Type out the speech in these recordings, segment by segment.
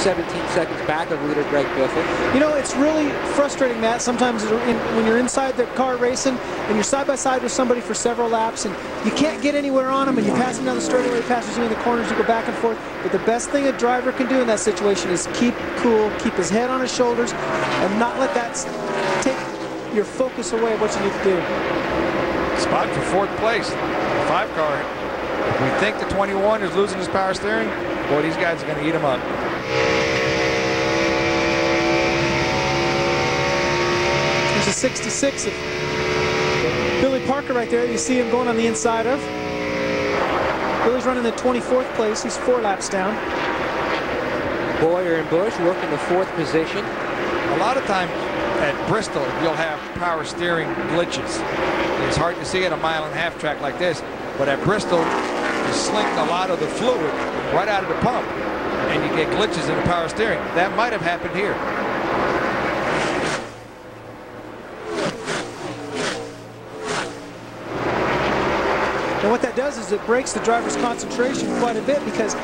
17 seconds back of leader Greg Biffle. You know, it's really frustrating, Matt, sometimes when you're inside the car racing and you're side by side with somebody for several laps and you can't get anywhere on them and you pass them down the straightaway, passes you in the corners, you go back and forth. But the best thing a driver can do in that situation is keep cool, keep his head on his shoulders, and not let that take your focus away of what you need to do. Spot for fourth place, the 5 car. If we think the 21 is losing his power steering, boy, these guys are going to eat him up. There's a 66 of Billy Parker right there. You see him going on the inside of. Billy's running the 24th place. He's 4 laps down. Boyer and Bush working the 4th position. A lot of times at Bristol, you'll have power steering glitches. It's hard to see at a 1.5-mile track like this, but at Bristol, you slink a lot of the fluid right out of the pump, and you get glitches in the power steering. That might have happened here. And what that does is it breaks the driver's concentration quite a bit because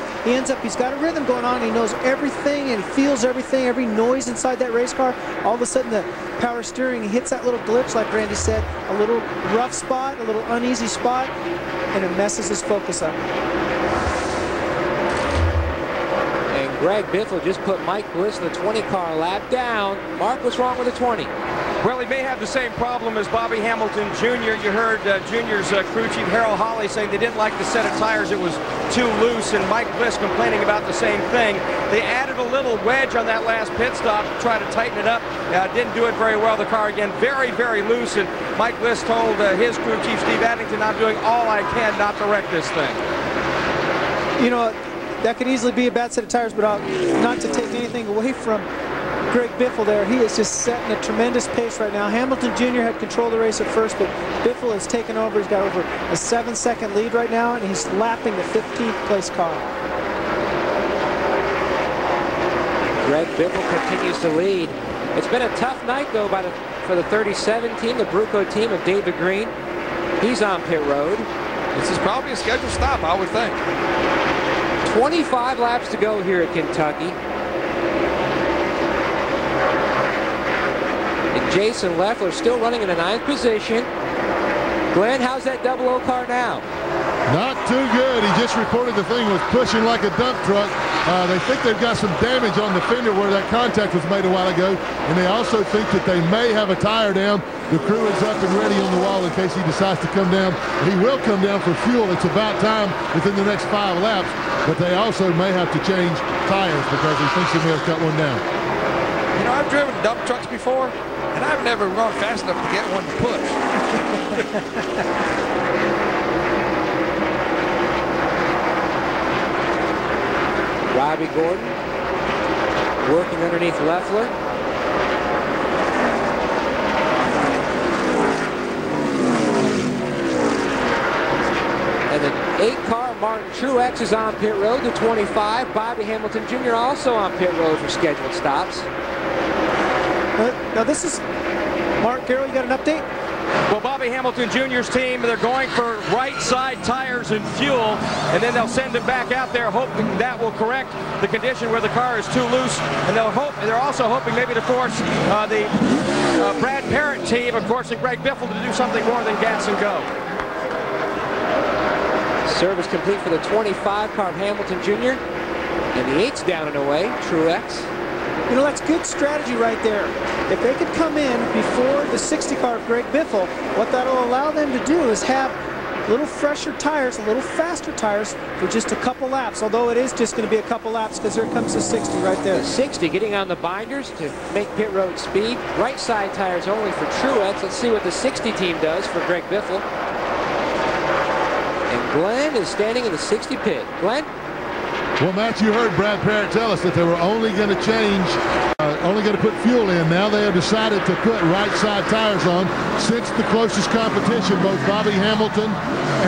he's got a rhythm going on. He knows everything and he feels everything, every noise inside that race car. All of a sudden the power steering, he hits that little glitch, like Randy said, a little rough spot, a little uneasy spot, and it messes his focus up. And Greg Biffle just put Mike Bliss in the 20 car lap down. Mark, what's wrong with the 20? Well, he may have the same problem as Bobby Hamilton Jr. You heard Jr.'s crew chief Harold Hawley saying they didn't like the set of tires. It was too loose, and Mike Bliss complaining about the same thing. They added a little wedge on that last pit stop to try to tighten it up. Didn't do it very well. The car, again, very, very loose, and Mike Bliss told his crew chief Steve Addington, "I'm doing all I can not to wreck this thing." You know, that could easily be a bad set of tires, but not to take anything away from Greg Biffle there. He is just setting a tremendous pace right now. Hamilton Jr. had control of the race at first, but Biffle has taken over. He's got over a 7-second lead right now, and he's lapping the 15th place car. Greg Biffle continues to lead. It's been a tough night, though, for the 37 team, the Bruco team of David Green. He's on pit road. This is probably a scheduled stop, I would think. 25 laps to go here at Kentucky. Jason Leffler still running in the 9th position. Glenn, how's that 00 car now? Not too good. He just reported the thing was pushing like a dump truck. They think they've got some damage on the fender where that contact was made a while ago, and they also think that they may have a tire down. The crew is up and ready on the wall in case he decides to come down. He will come down for fuel. It's about time within the next 5 laps, but they also may have to change tires because he thinks he may have cut one down. You know, I've driven dump trucks before, and I've never run fast enough to get one to push. Robbie Gordon working underneath Leffler. And the 8 car, Martin Truex, is on pit road to 25. Bobby Hamilton Jr. also on pit road for scheduled stops. Now this is Mark Carroll. You got an update? Well, Bobby Hamilton Jr.'s team, they're going for right side tires and fuel, and then they'll send it back out there, hoping that will correct the condition where the car is too loose. And they're also hoping maybe to force the Brad Parrott team, of course, and Greg Biffle to do something more than gas and go. Service complete for the 25 car of Hamilton Jr. And the 8's down and away, Truex. You know, that's good strategy right there. If they could come in before the 60 car of Greg Biffle, what that'll allow them to do is have a little fresher tires, a little faster tires for just a couple laps, although it is just going to be a couple laps because here comes the 60 right there. The 60 getting on the binders to make pit road speed. Right side tires only for Truex. Let's see what the 60 team does for Greg Biffle. And Glenn is standing in the 60 pit. Glenn? Well, Matt, you heard Brad Parrott tell us that they were only going to change, only going to put fuel in. Now they have decided to put right side tires on. Since the closest competition, both Bobby Hamilton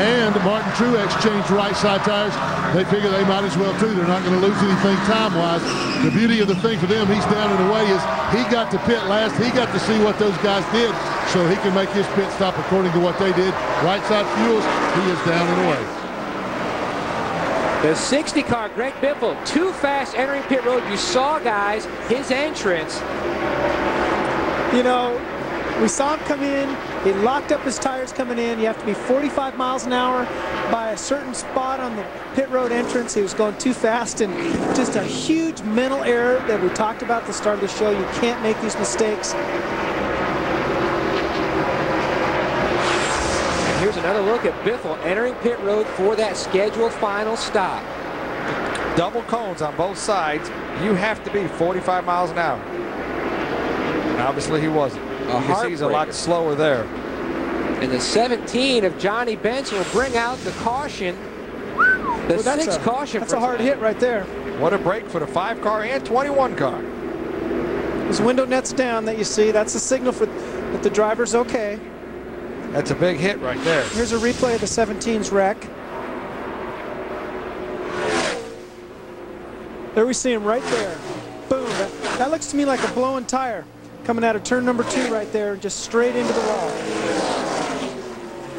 and Martin Truex changed right side tires, they figure they might as well too. They're not going to lose anything time-wise. The beauty of the thing for them, he's down and away, is he got to pit last. He got to see what those guys did so he can make his pit stop according to what they did. Right side fuels, he is down and away. The 60 car, Greg Biffle, too fast entering pit road. You saw, guys, his entrance. You know, we saw him come in. He locked up his tires coming in. You have to be 45 miles an hour by a certain spot on the pit road entrance. He was going too fast, and just a huge mental error that we talked about at the start of the show. You can't make these mistakes. Here's another look at Biffle entering pit road for that scheduled final stop. Double cones on both sides. You have to be 45 miles an hour. And obviously he wasn't. You can see he's a lot slower there. And the 17 of Johnny Benson will bring out the caution. The sixth caution. That's a hard hit right there. What a break for the 5 car and 21 car. His window net's down that you see. That's a signal for that the driver's okay. That's a big hit right there. Here's a replay of the 17's wreck. There we see him right there. Boom. That looks to me like a blown tire coming out of turn number 2 right there, just straight into the wall.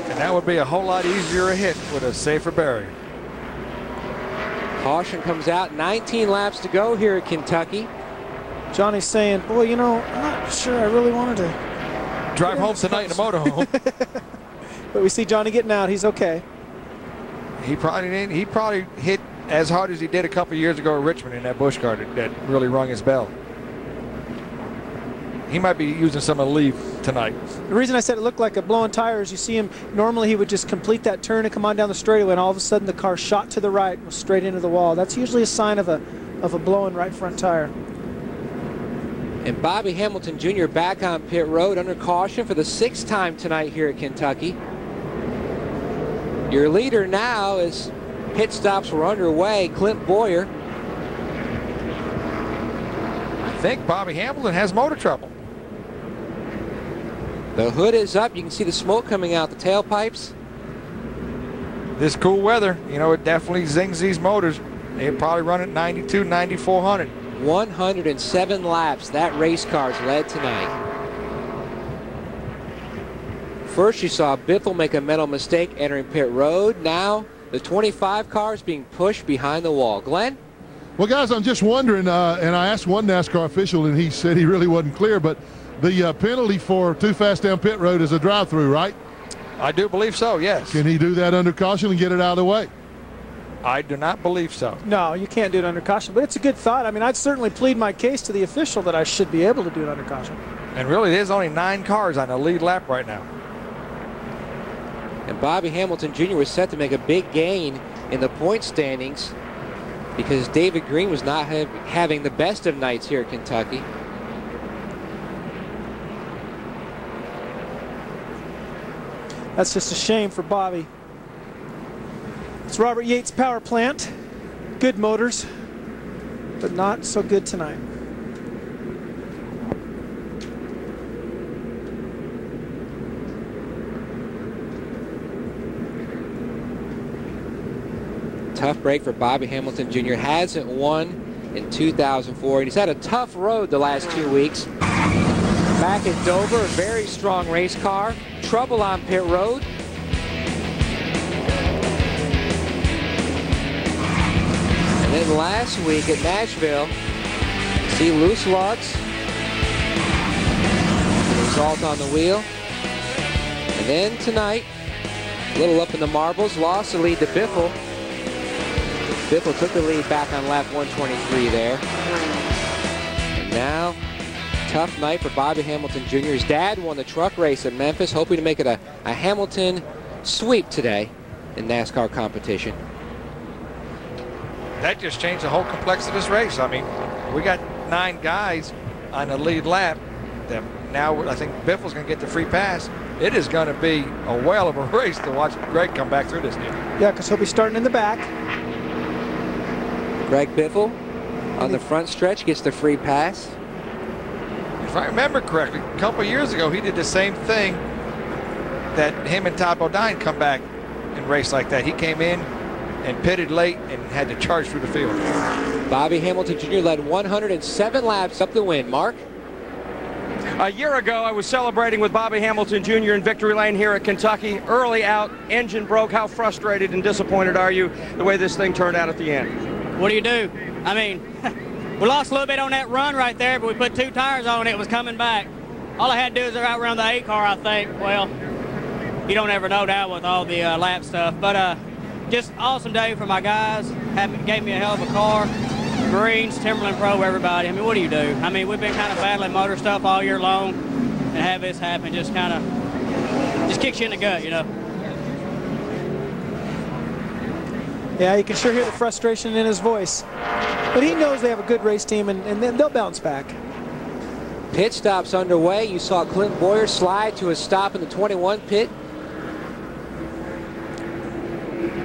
And that would be a whole lot easier a hit with a safer barrier. Caution comes out. 19 laps to go here at Kentucky. Johnny's saying, boy, you know, I'm not sure I really wanted to drive home tonight in the motorhome. But we see Johnny getting out. He's okay. He probably hit as hard as he did a couple years ago at Richmond in that Busch car that really rung his bell. He might be using some of the leave tonight. The reason I said it looked like a blown tire is you see him, normally he would just complete that turn and come on down the straightaway, and all of a sudden the car shot to the right and was straight into the wall. That's usually a sign of a blown right front tire. And Bobby Hamilton Jr. back on pit road under caution for the 6th time tonight here at Kentucky. Your leader now, as pit stops were underway, Clint Boyer. I think Bobby Hamilton has motor trouble. The hood is up. You can see the smoke coming out the tailpipes. This cool weather, you know, it definitely zings these motors. They'll probably run at 92, 9400. 107 laps that race car's led tonight. First you saw Biffle make a mental mistake entering pit road. Now the 25 car is being pushed behind the wall. Glenn? Well, guys, I'm just wondering, and I asked one NASCAR official, and he said he really wasn't clear, but the penalty for too fast down pit road is a drive-through, right? I do believe so, yes. Can he do that under caution and get it out of the way? I do not believe so. No, you can't do it under caution, but it's a good thought. I mean, I'd certainly plead my case to the official that I should be able to do it under caution. And really, there's only 9 cars on the lead lap right now. And Bobby Hamilton Jr. was set to make a big gain in the point standings because David Green was not having the best of nights here at Kentucky. That's just a shame for Bobby. It's Robert Yates Power Plant. Good motors, but not so good tonight. Tough break for Bobby Hamilton Jr. Hasn't won in 2004, and he's had a tough road the last 2 weeks. Back at Dover, a very strong race car. Trouble on pit road. And then last week at Nashville, see loose lugs. The result on the wheel. And then tonight, a little up in the marbles, lost the lead to Biffle. Biffle took the lead back on lap 123 there. And now, tough night for Bobby Hamilton Jr. His dad won the truck race at Memphis, hoping to make it a Hamilton sweep today in NASCAR competition. That just changed the whole complex of this race. I mean, we got 9 guys on the lead lap. That now I think Biffle's going to get the free pass. It is going to be a whale of a race to watch Greg come back through this deal. Yeah, because he'll be starting in the back. Greg Biffle on the front stretch gets the free pass. If I remember correctly, a couple years ago, he did the same thing that him and Todd Bodine come back and race like that. He came in and pitted late and had to charge through the field. Bobby Hamilton Jr. led 107 laps up the win. Mark? A year ago, I was celebrating with Bobby Hamilton Jr. in Victory Lane here at Kentucky. Early out, engine broke. How frustrated and disappointed are you the way this thing turned out at the end? What do you do? I mean, we lost a little bit on that run right there, but we put 2 tires on it. It was coming back. All I had to do is outrun the 8 car, I think. Well, you don't ever know now with all the lap stuff. But just awesome day for my guys. Gave me a hell of a car. Greens, Timberland Pro, everybody. I mean, what do you do? I mean, we've been kind of battling motor stuff all year long, and have this happen just kind of just kicks you in the gut, you know. Yeah, you can sure hear the frustration in his voice. But he knows they have a good race team, and then they'll bounce back. Pit stops underway. You saw Clint Boyer slide to a stop in the 21 pit.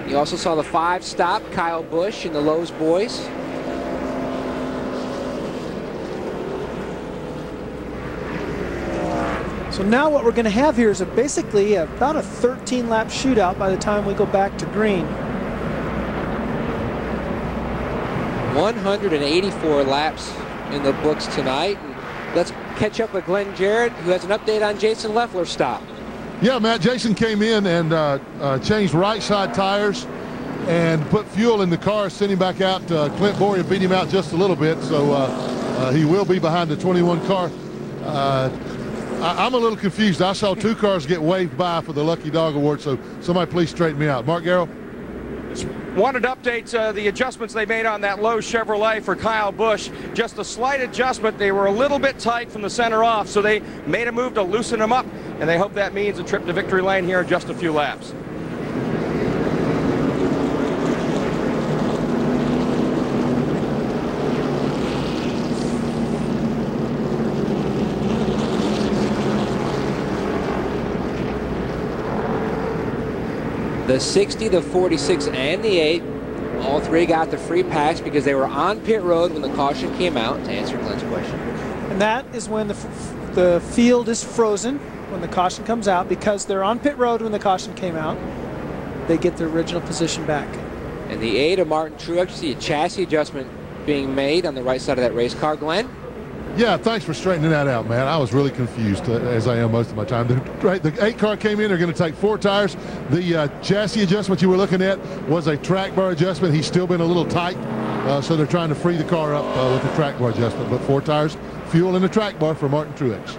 You also saw the 5 stop, Kyle Busch and the Lowe's boys. So now what we're going to have here is basically about a 13-lap shootout by the time we go back to green. 184 laps in the books tonight. And let's catch up with Glenn Jarrett, who has an update on Jason Leffler's stop. Yeah, Matt, Jason came in and changed right side tires and put fuel in the car, sent him back out. Clint Boyer beat him out just a little bit, so he will be behind the 21 car. I'm a little confused. I saw 2 cars get waved by for the Lucky Dog Award, so somebody please straighten me out. Mark Garrow? Wanted to update the adjustments they made on that Lowe's Chevrolet for Kyle Busch. Just a slight adjustment. They were a little bit tight from the center off, so they made a move to loosen them up, and they hope that means a trip to victory lane here in just a few laps. The 60, the 46, and the 8, all 3 got the free pass because they were on pit road when the caution came out, to answer Glenn's question. And that is when the field is frozen, when the caution comes out. Because they're on pit road when the caution came out, they get their original position back. And the 8 of Martin Truex, you see a chassis adjustment being made on the right side of that race car. Glenn? Yeah, thanks for straightening that out, man. I was really confused, as I am most of my time. The 8 car came in. They're going to take 4 tires. The chassis adjustment you were looking at was a track bar adjustment. He's still been a little tight, so they're trying to free the car up with the track bar adjustment. But 4 tires, fuel, and the track bar for Martin Truex.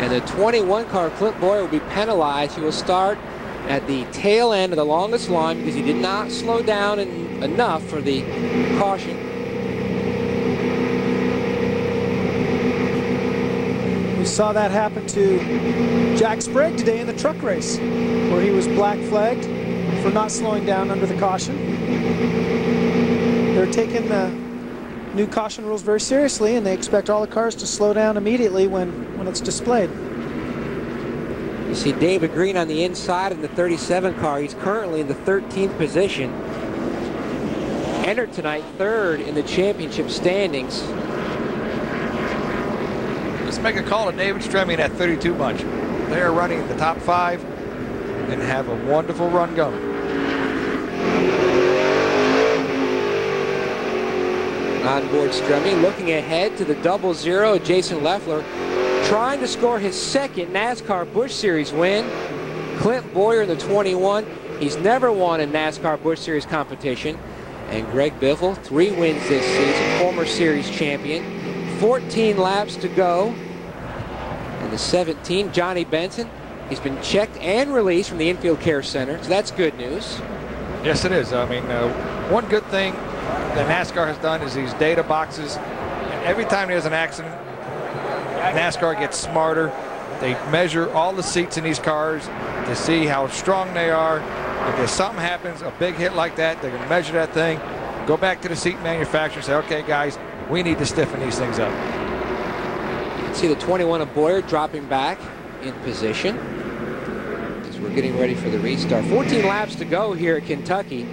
And the 21 car, Clint Boyer, will be penalized. He will start at the tail end of the longest line because he did not slow down enough for the caution. We saw that happen to Jack Sprague today in the truck race, where he was black flagged for not slowing down under the caution. They're taking the new caution rules very seriously, and they expect all the cars to slow down immediately when it's displayed. You see David Green on the inside in the 37 car. He's currently in the 13th position. Entered tonight 3rd in the championship standings. Let's make a call to David Stremme and that 32 bunch. They are running the top 5 and have a wonderful run going. On board Stremme, looking ahead to the 00, Jason Leffler, trying to score his 2nd NASCAR Busch Series win. Clint Boyer in the 21. He's never won a NASCAR Busch Series competition. And Greg Biffle, 3 wins this season, former series champion. 14 laps to go. And the 17, Johnny Benson, he's been checked and released from the infield care center, so that's good news. Yes, it is. I mean, one good thing that NASCAR has done is these data boxes. And every time there's an accident, NASCAR gets smarter. They measure all the seats in these cars to see how strong they are. If there's something happens, a big hit like that, they're going to measure that thing, go back to the seat manufacturer and say, okay, guys, we need to stiffen these things up. You can see the 21 of Boyer dropping back in position as we're getting ready for the restart. 14 laps to go here at Kentucky.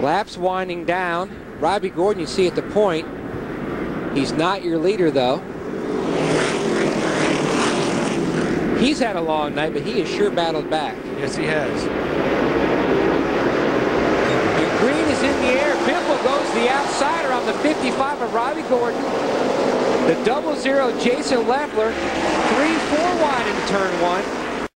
Laps winding down. Robbie Gordon, you see at the point. He's not your leader, though. He's had a long night, but he has sure battled back. Yes, he has. Green is in the air. Biffle goes the outsider on the 55 of Robbie Gordon. The 00 Jason Leffler, 3-4 wide into turn one.